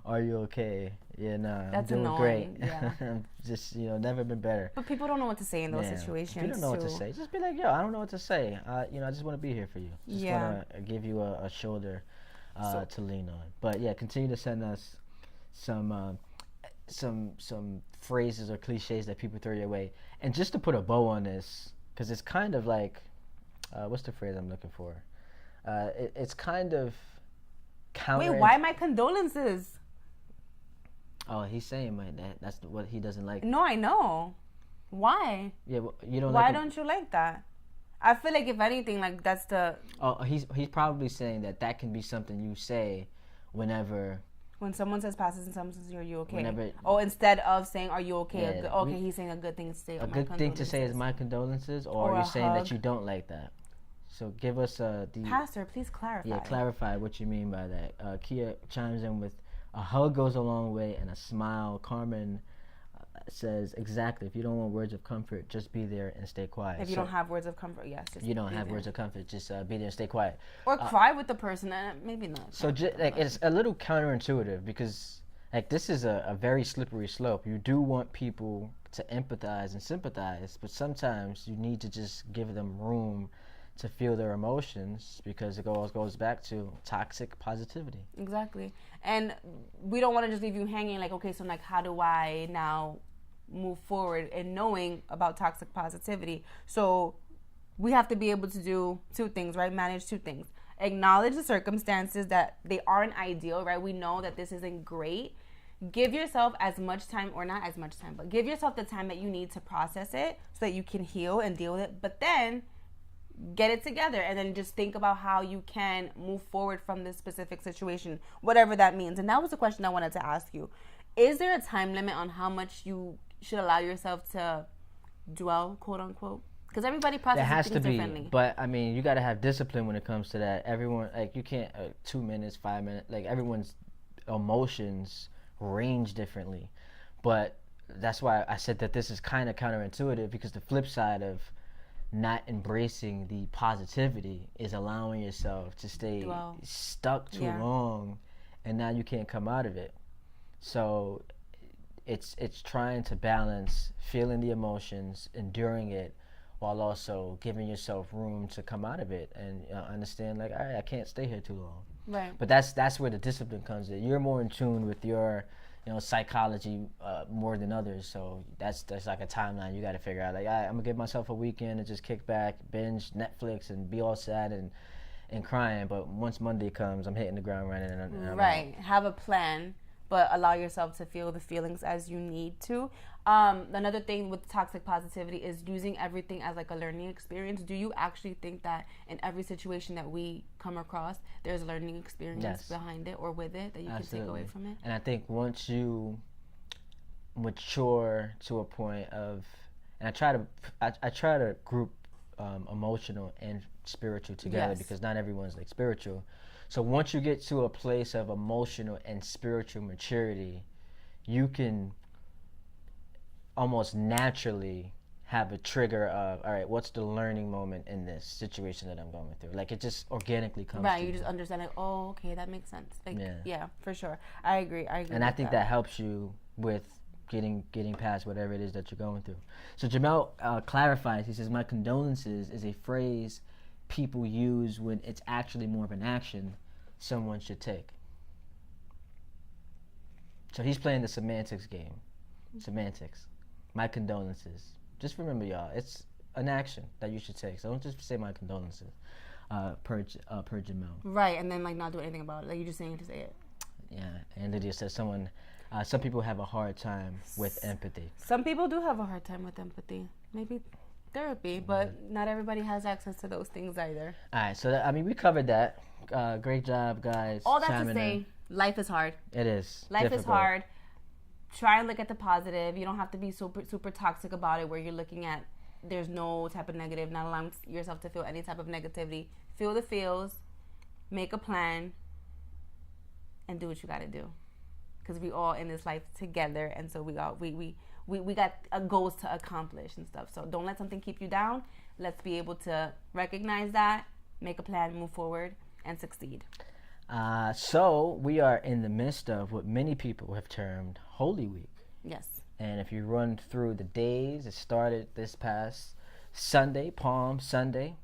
are you okay? Yeah, nah, That's I'm doing annoying. great. Yeah. Just, never been better. But people don't know what to say in those situations. If you don't know what to say, just be like, yo, I don't know what to say. I just want to be here for you. Just want to give you a shoulder to lean on. But yeah, continue to send us some phrases or cliches that people throw your way. And just to put a bow on this, because it's kind of like, what's the phrase I'm looking for? It's kind of counter. Wait, why my condolences? Oh, he's saying that's what he doesn't like. No, I know. Why? Yeah, you don't. Why don't you like that? I feel like if anything, like that's the. Oh, he's probably saying that can be something you say whenever. When someone says passes and someone says, are you okay? Whenever, instead of saying, are you okay? Yeah, He's saying a good thing to say. A good thing to say is my condolences, or you're saying that you don't like that. So give us the... Pastor, please clarify. Yeah, clarify what you mean by that. Kia chimes in with, a hug goes a long way and a smile. Carmen says, exactly, if you don't want words of comfort, just be there and stay quiet. If you don't have words of comfort, yes. Just you don't have words of comfort, just be there and stay quiet. Or cry with the person, maybe not. So it's a little counterintuitive because this is a very slippery slope. You do want people to empathize and sympathize, but sometimes you need to just give them room to feel their emotions, because it goes back to toxic positivity. Exactly. And we don't want to just leave you hanging like, okay, so how do I now move forward in knowing about toxic positivity? So we have to be able to do two things, right? Manage two things. Acknowledge the circumstances that they aren't ideal, right? We know that this isn't great. Give yourself as much time, or not as much time, but give yourself the time that you need to process it so that you can heal and deal with it. But then get it together and then just think about how you can move forward from this specific situation, whatever that means. And that was the question I wanted to ask you. Is there a time limit on how much you should allow yourself to dwell, quote unquote? Because everybody processes things differently. But I mean, you got to have discipline when it comes to that. Everyone, you can't 2 minutes, 5 minutes. Everyone's emotions range differently. But that's why I said that this is kind of counterintuitive, because the flip side of not embracing the positivity is allowing yourself to stay stuck too long, and now you can't come out of it. So it's trying to balance feeling the emotions, enduring it, while also giving yourself room to come out of it and understand, all right, I can't stay here too long. Right. But that's where the discipline comes in. You're more in tune with your psychology more than others, so that's like a timeline you got to figure out. I'm gonna give myself a weekend and just kick back, binge Netflix, and be all sad and crying. But once Monday comes, I'm hitting the ground running. And I'm right. out. Have a plan, but allow yourself to feel the feelings as you need to. Another thing with toxic positivity is using everything as a learning experience. Do you actually think that in every situation that we come across, there's a learning experience behind it or with it that you can take away from it? And I think once you mature to a point of, and I try to group emotional and spiritual together, because not everyone's spiritual. So once you get to a place of emotional and spiritual maturity, you can almost naturally have a trigger of, all right, what's the learning moment in this situation that I'm going through? It just organically comes. Right, you just understand okay, that makes sense. Yeah, for sure. I agree. And I think that helps you with getting past whatever it is that you're going through. So Jamel clarifies. He says, my condolences is a phrase people use when it's actually more of an action someone should take. So he's playing the semantics game. Semantics. My condolences. Just remember, y'all, it's an action that you should take. So don't just say my condolences, per Jamel. Right, and then not do anything about it. You're just saying to say it. Yeah, and Lydia says some people have a hard time with empathy. Some people do have a hard time with empathy. Maybe therapy, but not everybody has access to those things either. All right, so we covered that. Great job, guys. All that to say, life is hard. It is. Life is hard. Try and look at the positive. You don't have to be super toxic about it, where you're looking at there's no type of negative, not allowing yourself to feel any type of negativity. Feel the feels, make a plan, and do what you got to do. because we all in this life together, and so we got goals to accomplish and stuff. So don't let something keep you down. Let's be able to recognize that, make a plan, move forward, and succeed. So we are in the midst of what many people have termed Holy Week. Yes. And if you run through the days, it started this past Sunday, Palm Sunday,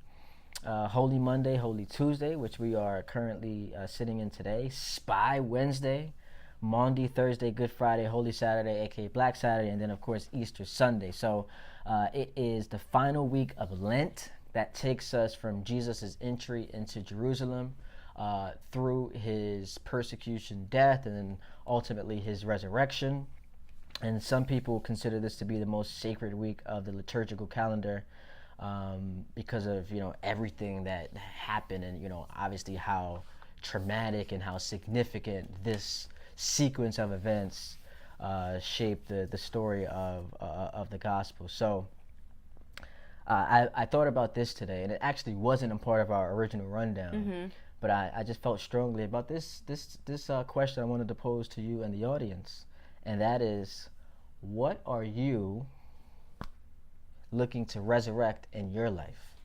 Holy Monday, Holy Tuesday, which we are currently sitting in today, Spy Wednesday, Maundy Thursday, Good Friday, Holy Saturday, aka Black Saturday, and then of course Easter Sunday. So it is the final week of Lent that takes us from Jesus' entry into Jerusalem through his persecution, death, and then ultimately his resurrection. And some people consider this to be the most sacred week of the liturgical calendar because of, everything that happened and, obviously how traumatic and how significant this sequence of events shaped the story of the gospel. So I thought about this today, and it actually wasn't a part of our original rundown, but I just felt strongly about this question I wanted to pose to you and the audience. And that is, what are you looking to resurrect in your life?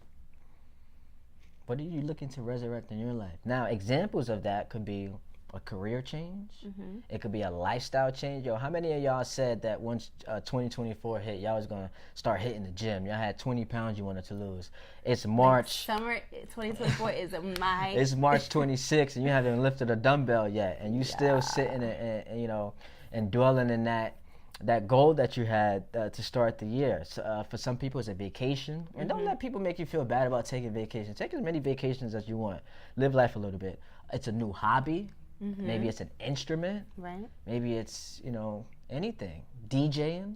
What are you looking to resurrect in your life? Now, examples of that could be a career change. It could be a lifestyle change. How many of y'all said that once 2024 hit, y'all was going to start hitting the gym? Y'all had 20 pounds you wanted to lose. It's March. Summer 2024 is my... It's March 26th, and you haven't lifted a dumbbell yet, and you still sitting and dwelling in that goal that you had to start the year. So, for some people, it's a vacation. And don't let people make you feel bad about taking vacations. Take as many vacations as you want. Live life a little bit. It's a new hobby. Maybe it's an instrument. Right. Maybe it's, anything. DJing.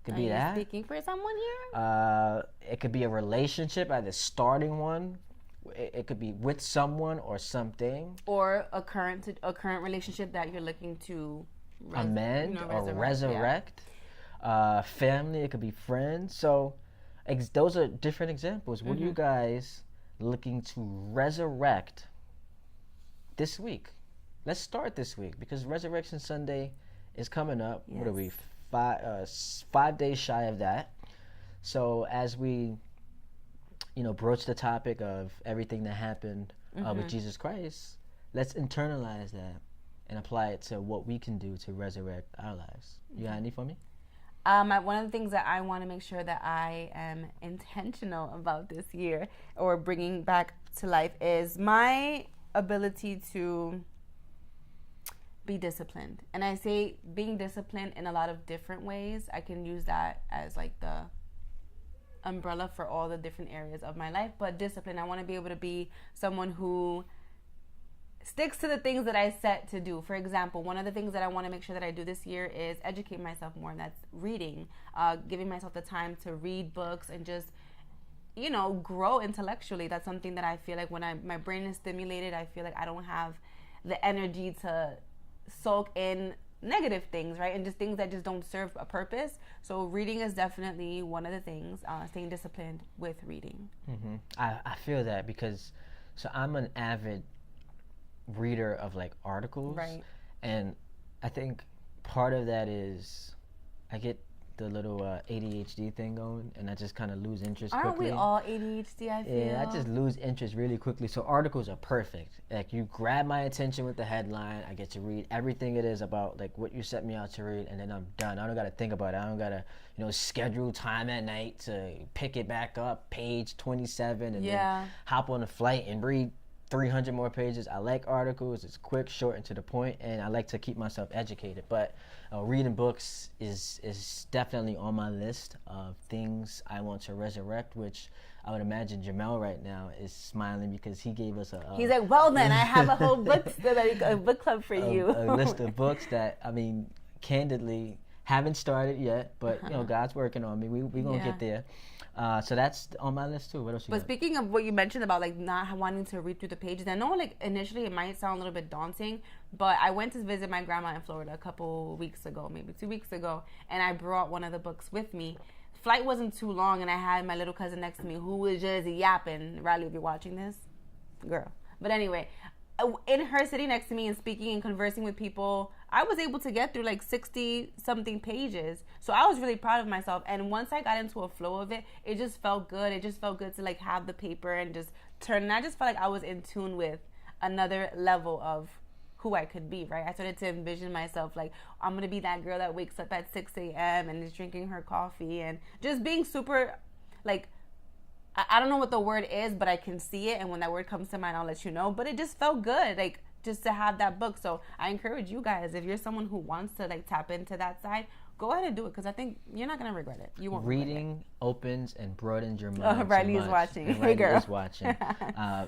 Could be that. Are you speaking for someone here? It could be a relationship, either starting one. It could be with someone or something. Or a current relationship that you're looking to amend or resurrect. Family, it could be friends. So those are different examples. What are you guys looking to resurrect this week? Let's start this week, because Resurrection Sunday is coming up. Yes. What are we, 5 days shy of that? So as we broach the topic of everything that happened with Jesus Christ, let's internalize that and apply it to what we can do to resurrect our lives. You got any for me? One of the things that I want to make sure that I am intentional about this year, or bringing back to life, is my ability to be disciplined. And I say being disciplined in a lot of different ways. I can use that as like the umbrella for all the different areas of my life. But discipline, I want to be able to be someone who sticks to the things that I set to do. For example, one of the things that I want to make sure that I do this year is educate myself more, and that's reading, giving myself the time to read books and just, grow intellectually. That's something that I feel like when my brain is stimulated, I feel like I don't have the energy to soak in negative things, right? And just things that just don't serve a purpose. So reading is definitely one of the things, staying disciplined with reading. I feel that, because I'm an avid reader of like articles, right? And I think part of that is I get the little ADHD thing going, and I just kind of lose interest quickly. Aren't we all ADHD, I feel? Yeah, I just lose interest really quickly. So articles are perfect. Like, you grab my attention with the headline, I get to read everything it is about like what you set me out to read, and then I'm done. I don't got to think about it. I don't got to schedule time at night to pick it back up, page 27, and then hop on a flight and read 300 more pages. I like articles. It's quick, short, and to the point, and I like to keep myself educated. But reading books is definitely on my list of things I want to resurrect, which I would imagine Jamel right now is smiling, because he gave us he's like, well then, I have a whole book club for you. A list of books that, I mean, candidly, haven't started yet, but God's working on me. We gonna get there. So that's on my list too. What else you got? Speaking of what you mentioned about like not wanting to read through the pages, I know like initially it might sound a little bit daunting, but I went to visit my grandma in Florida a couple weeks ago, maybe 2 weeks ago, and I brought one of the books with me. Flight wasn't too long, and I had my little cousin next to me who was just yapping. Riley, if you're watching this, girl. But anyway, in her sitting next to me and speaking and conversing with people, I was able to get through like 60 something pages. So I was really proud of myself. And once I got into a flow of it, it just felt good. It just felt good to like have the paper and just turn. And I just felt like I was in tune with another level of who I could be, right? I started to envision myself like, I'm going to be that girl that wakes up at 6 a.m. and is drinking her coffee and just being super, like, I don't know what the word is, but I can see it. And when that word comes to mind, I'll let you know. But it just felt good, like, just to have that book. So I encourage you guys, if you're someone who wants to, like, tap into that side, go ahead and do it, because I think you're not going to regret it. You won't Reading opens and broadens your mind. Oh, Riley is watching. And Hey, girl. Riley is watching.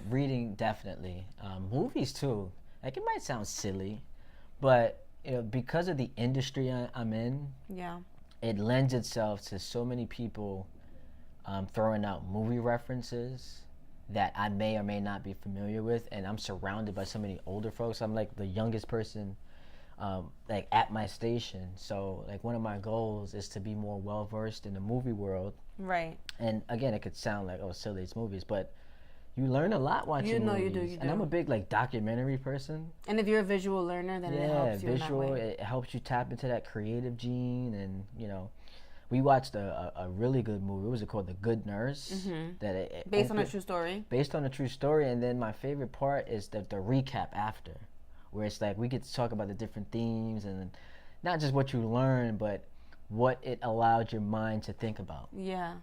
Reading, definitely. Movies, too. Like, it might sound silly, but you know, because of the industry I'm in, yeah, it lends itself to so many people throwing out movie references that I may or may not be familiar with, and I'm surrounded by so many older folks. I'm like the youngest person like at my station, so like one of my goals is to be more well versed in the movie world. Right. And again, it could sound like, oh, silly, it's movies, but you learn a lot watching movies. You do. And I'm a big like documentary person. And if you're a visual learner, then it helps you visual, in that way. it helps you tap into that creative gene. And you know, we watched a really good movie. What was it called? The Good Nurse. Mm-hmm. Based on a true story. Based on a true story. And then my favorite part is the recap after, where it's like we get to talk about the different themes and not just what you learn, but what it allowed your mind to think about. Yeah.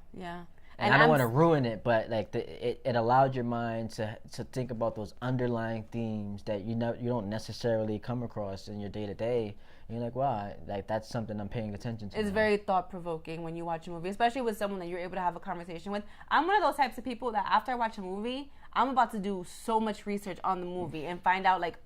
And I don't want to ruin it, but like it allowed your mind to think about those underlying themes that you don't necessarily come across in your day to day. You're like, wow, like that's something I'm paying attention to. It's very thought provoking when you watch a movie, especially with someone that you're able to have a conversation with. I'm one of those types of people that after I watch a movie, I'm about to do so much research on the movie and find out like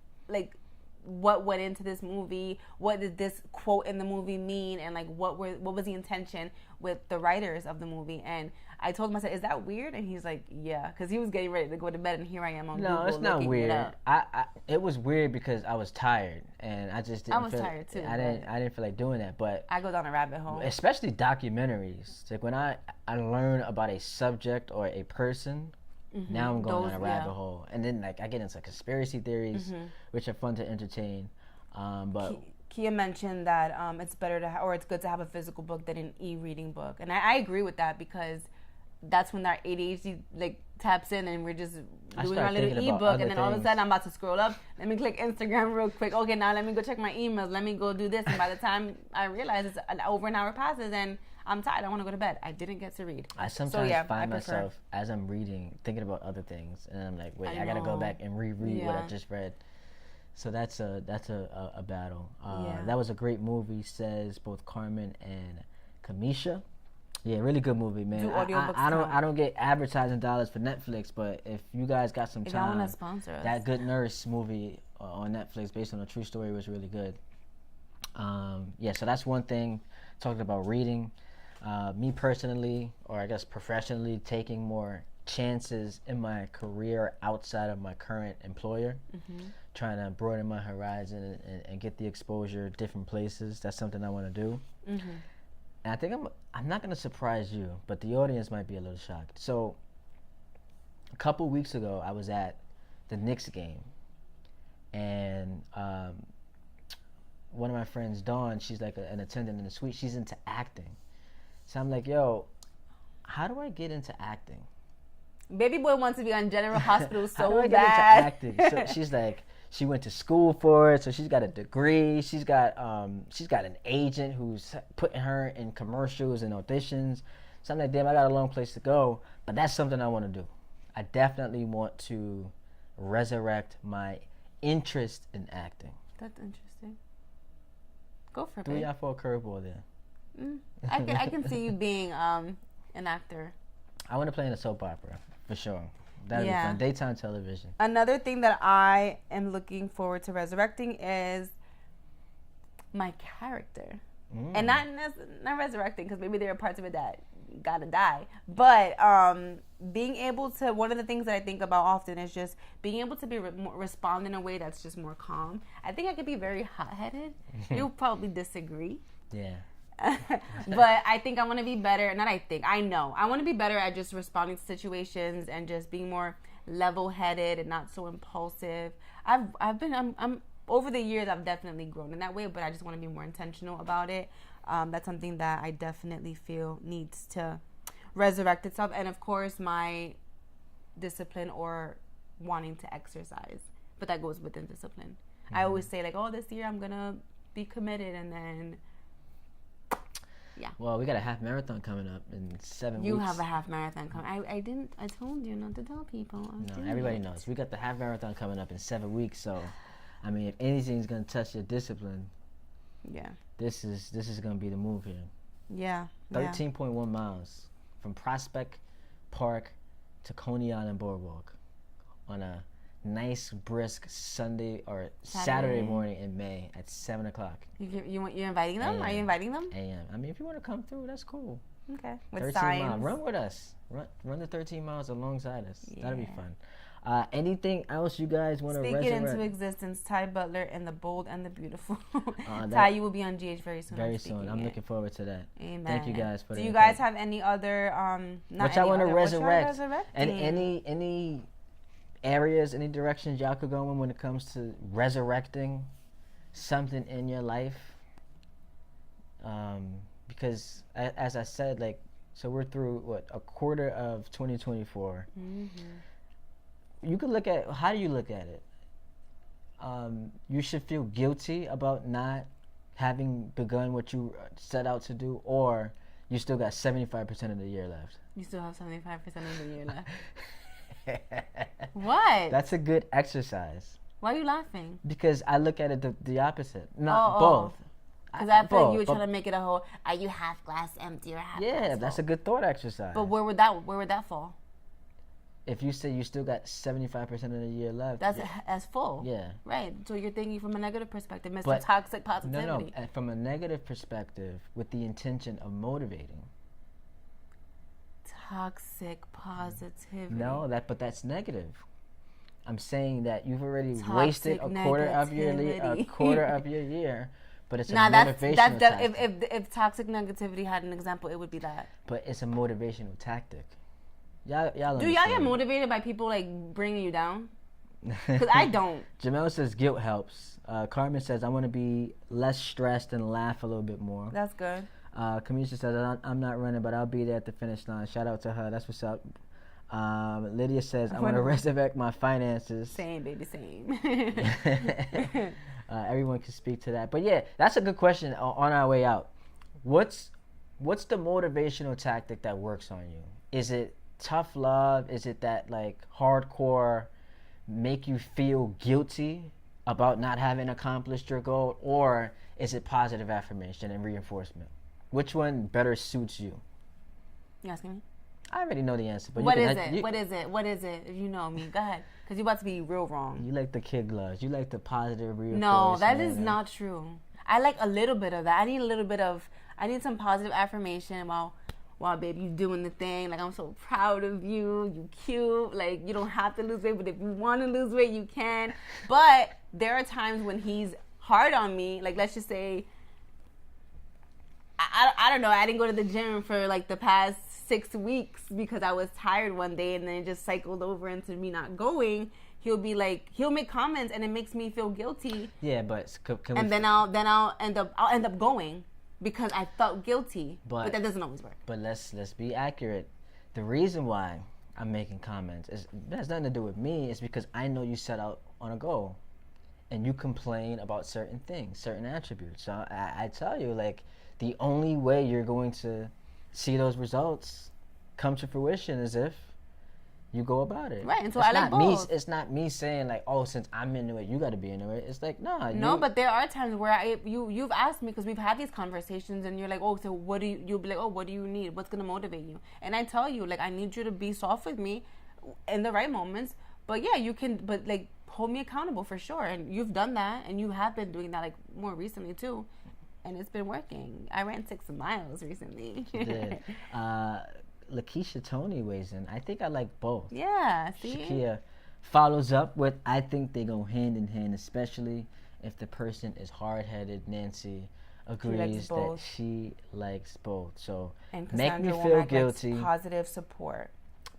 what went into this movie, what did this quote in the movie mean, and like what was the intention with the writers of the movie. And I told him, I said, is that weird? And he's like, yeah, because he was getting ready to go to bed, and here I am on Google. No, it's not weird. It was weird because I was tired, and I just didn't. I was tired too. I didn't feel like doing that, but I go down a rabbit hole. Especially documentaries. Like when I learn about a subject or a person. Mm-hmm. Now I'm going down a rabbit hole, and then like I get into conspiracy theories, which are fun to entertain. But Kia mentioned that it's better to or it's good to have a physical book than an e-reading book, and I agree with that, because that's when our ADHD like taps in, and we're just doing our little ebook, and then all of a sudden I'm about to scroll up. Let me click Instagram real quick. Okay, now let me go check my emails. Let me go do this, and by the time I realize it's over an hour passes, and I'm tired. I want to go to bed. I didn't get to read. I sometimes find myself as I'm reading thinking about other things, and I'm like, wait, I gotta go back and reread what I just read. So that's a battle. That was a great movie, says both Carmen and Kamisha. Yeah, really good movie, man. I don't get advertising dollars for Netflix, but if you guys got some time, want to sponsor us. That Good Nurse movie on Netflix based on a true story was really good. So that's one thing. Talking about reading. Me personally, or I guess professionally, taking more chances in my career outside of my current employer, trying to broaden my horizon and get the exposure to different places. That's something I want to do. And I think I'm not going to surprise you, but the audience might be a little shocked. So a couple weeks ago, I was at the Knicks game, and one of my friends, Dawn, she's like an attendant in the suite. She's into acting. So I'm like, yo, how do I get into acting? Baby boy wants to be on General Hospital so how do I bad. Get into acting? So she's like, she went to school for it, so she's got a degree. She's got an agent who's putting her in commercials and auditions. So I'm like, damn, I got a long place to go, but that's something I want to do. I definitely want to resurrect my interest in acting. That's interesting. Go for it. Threw y'all for a curveball there. I can see you being an actor. I want to play in a soap opera for sure. That'd be fun. Daytime television. Another thing that I am looking forward to resurrecting is my character, and not resurrecting, because maybe there are parts of it that gotta die. But being able to, one of the things that I think about often is just being able to respond in a way that's just more calm. I think I could be very hot-headed. You'll probably disagree. Yeah. But I think I want to be better. I know I want to be better at just responding to situations and just being more level-headed and not so impulsive. I'm over the years, I've definitely grown in that way, but I just want to be more intentional about it. That's something that I definitely feel needs to resurrect itself. And of course, my discipline or wanting to exercise, but that goes within discipline. I always say like, oh, this year I'm gonna be committed, and then well, we got a half marathon coming up in 7 weeks. You have a half marathon coming. I told you not to tell people. No, everybody knows. We got the half marathon coming up in 7 weeks, so I mean, if anything's gonna touch your discipline, this is gonna be the move here. 13.1 miles from Prospect Park to Coney Island Boardwalk on a nice, brisk Sunday or Saturday morning in May at 7 o'clock. You're inviting them? AM. Are you inviting them? AM. I mean, if you want to come through, that's cool. Okay. With 13 signs. miles. Run with us. Run the 13 miles alongside us. That'll be fun. Anything else you guys want to resurrect? Speak it into existence. Ty Butler and the Bold and the Beautiful. Ty, you will be on GH very soon. Very soon. I'm looking forward to that. Amen. Thank you guys for that. Do you guys have any other which I want to resurrect? And any areas, any directions y'all could go in when it comes to resurrecting something in your life? Because as I said, like, so we're through a quarter of 2024. You could look at, how do you look at it? You should feel guilty about not having begun what you set out to do, or you still got 75% of the year left. You still have 75% of the year left. What? That's a good exercise. Why are you laughing? Because I look at it the opposite. Not both. Because I feel like you were trying to make it a whole, are you half glass empty or half glass full? Yeah, that's a good thought exercise. But where would that fall? If you say you still got 75% of the year left. That's full. Yeah. Right. So you're thinking from a negative perspective, Mr. Toxic Positivity. No. From a negative perspective, with the intention of motivating. Toxic positivity. No, but that's negative. I'm saying that you've already wasted a quarter of your year, but it's a motivational tactic. If toxic negativity had an example, it would be that. But it's a motivational tactic. Y'all do y'all get motivated by people like bringing you down? Because I don't. Jamel says guilt helps. Carmen says I want to be less stressed and laugh a little bit more. That's good. Kamisha says I'm not running, but I'll be there at the finish line. Shout out to her. That's what's up. Lydia says I want to resurrect my finances. Same, baby, same. Everyone can speak to that. But yeah, that's a good question on our way out. What's the motivational tactic that works on you? Is it tough love? Is it that like hardcore make you feel guilty about not having accomplished your goal? Or is it positive affirmation and reinforcement? Which one better suits you? You asking me? I already know the answer. But what is it? If you know me, go ahead. Because you're about to be real wrong. You like the kid gloves. You like the positive reinforcement. No, that is not true. I like a little bit of that. I need some positive affirmation while babe, you doing the thing. Like, I'm so proud of you. You cute. Like, you don't have to lose weight, but if you want to lose weight, you can. But there are times when he's hard on me. Like, let's just say, I don't know. I didn't go to the gym for like the past 6 weeks because I was tired one day, and then it just cycled over into me not going. He'll make comments, and it makes me feel guilty. Yeah, but then I'll end up going because I felt guilty. But that doesn't always work. But let's be accurate. The reason why I'm making comments has nothing to do with me. It's because I know you set out on a goal, and you complain about certain things, certain attributes. So I tell you, like, the only way you're going to see those results come to fruition is if you go about it. Right, and so I like both. It's not me saying like, oh, since I'm into it, you got to be into it. It's like, no, but there are times where you've asked me, because we've had these conversations, and you're like, oh, so you'll be like, oh, what do you need? What's gonna motivate you? And I tell you, like, I need you to be soft with me in the right moments. But yeah, you can, but like, hold me accountable for sure. And you've done that, and you have been doing that like more recently too. And it's been working. I ran 6 miles recently. You did. Lakeisha Tony weighs in. I think I like both. Yeah, see? Shakia follows up with, I think they go hand in hand, especially if the person is hard-headed. Nancy agrees that she likes both. So and make me feel guilty. Positive support.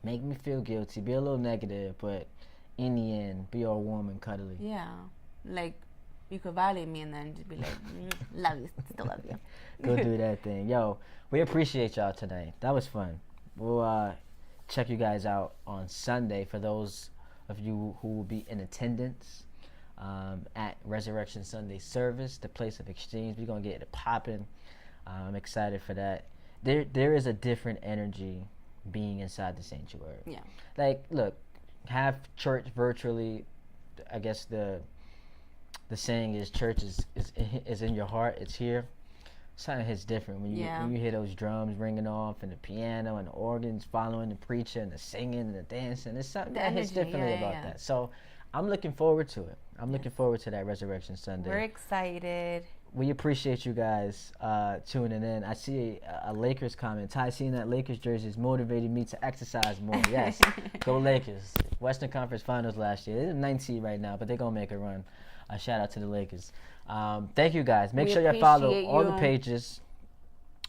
make me feel guilty, be a little negative, but in the end, be all warm and cuddly. Yeah. Like, you could violate me and then just be like, love you, still love you. Go do that thing. Yo, we appreciate y'all tonight. That was fun. We'll check you guys out on Sunday for those of you who will be in attendance at Resurrection Sunday service, the place of exchange. We're going to get it popping. I'm excited for that. There is a different energy being inside the sanctuary. Yeah. Like, look, have church virtually. I guess the saying is church is in your heart. It's here. Something hits different when you hear those drums ringing off and the piano and the organs following the preacher and the singing and the dancing. There's something that hits differently about that. So I'm looking forward to it. I'm looking forward to that Resurrection Sunday. We're excited. We appreciate you guys tuning in. I see a Lakers comment. Ty, seeing that Lakers jersey has motivated me to exercise more. Yes, go Lakers. Western Conference Finals last year. They're the 9th seed right now, but they're going to make a run. Shout out to the Lakers. Thank you guys. Make sure you follow all the pages.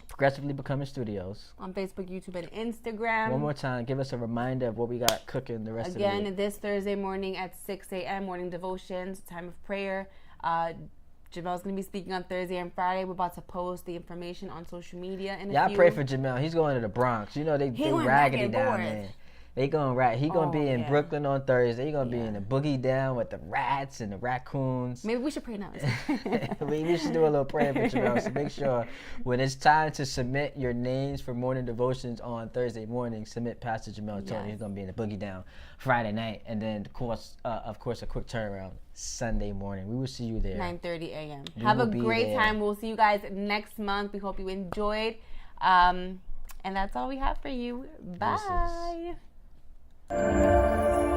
Progressively Becoming Studios. On Facebook, YouTube, and Instagram. One more time, give us a reminder of what we got cooking the rest of the week. Again, this Thursday morning at 6 a.m., morning devotions, time of prayer. Jamel's going to be speaking on Thursday and Friday. We're about to post the information on social media. I pray for Jamel. He's going to the Bronx. You know, they raggedy down there. They going right. He gonna be in Brooklyn on Thursday. He gonna be in the boogie down with the rats and the raccoons. Maybe we should pray now. we should do a little prayer for Jamel. So make sure when it's time to submit your names for morning devotions on Thursday morning, submit Pastor Jamel Tony. He's gonna be in the boogie down Friday night, and then of course, a quick turnaround Sunday morning. We will see you there. 9:30 a.m. Have a great time. We'll see you guys next month. We hope you enjoyed. And that's all we have for you. Bye. Deuces.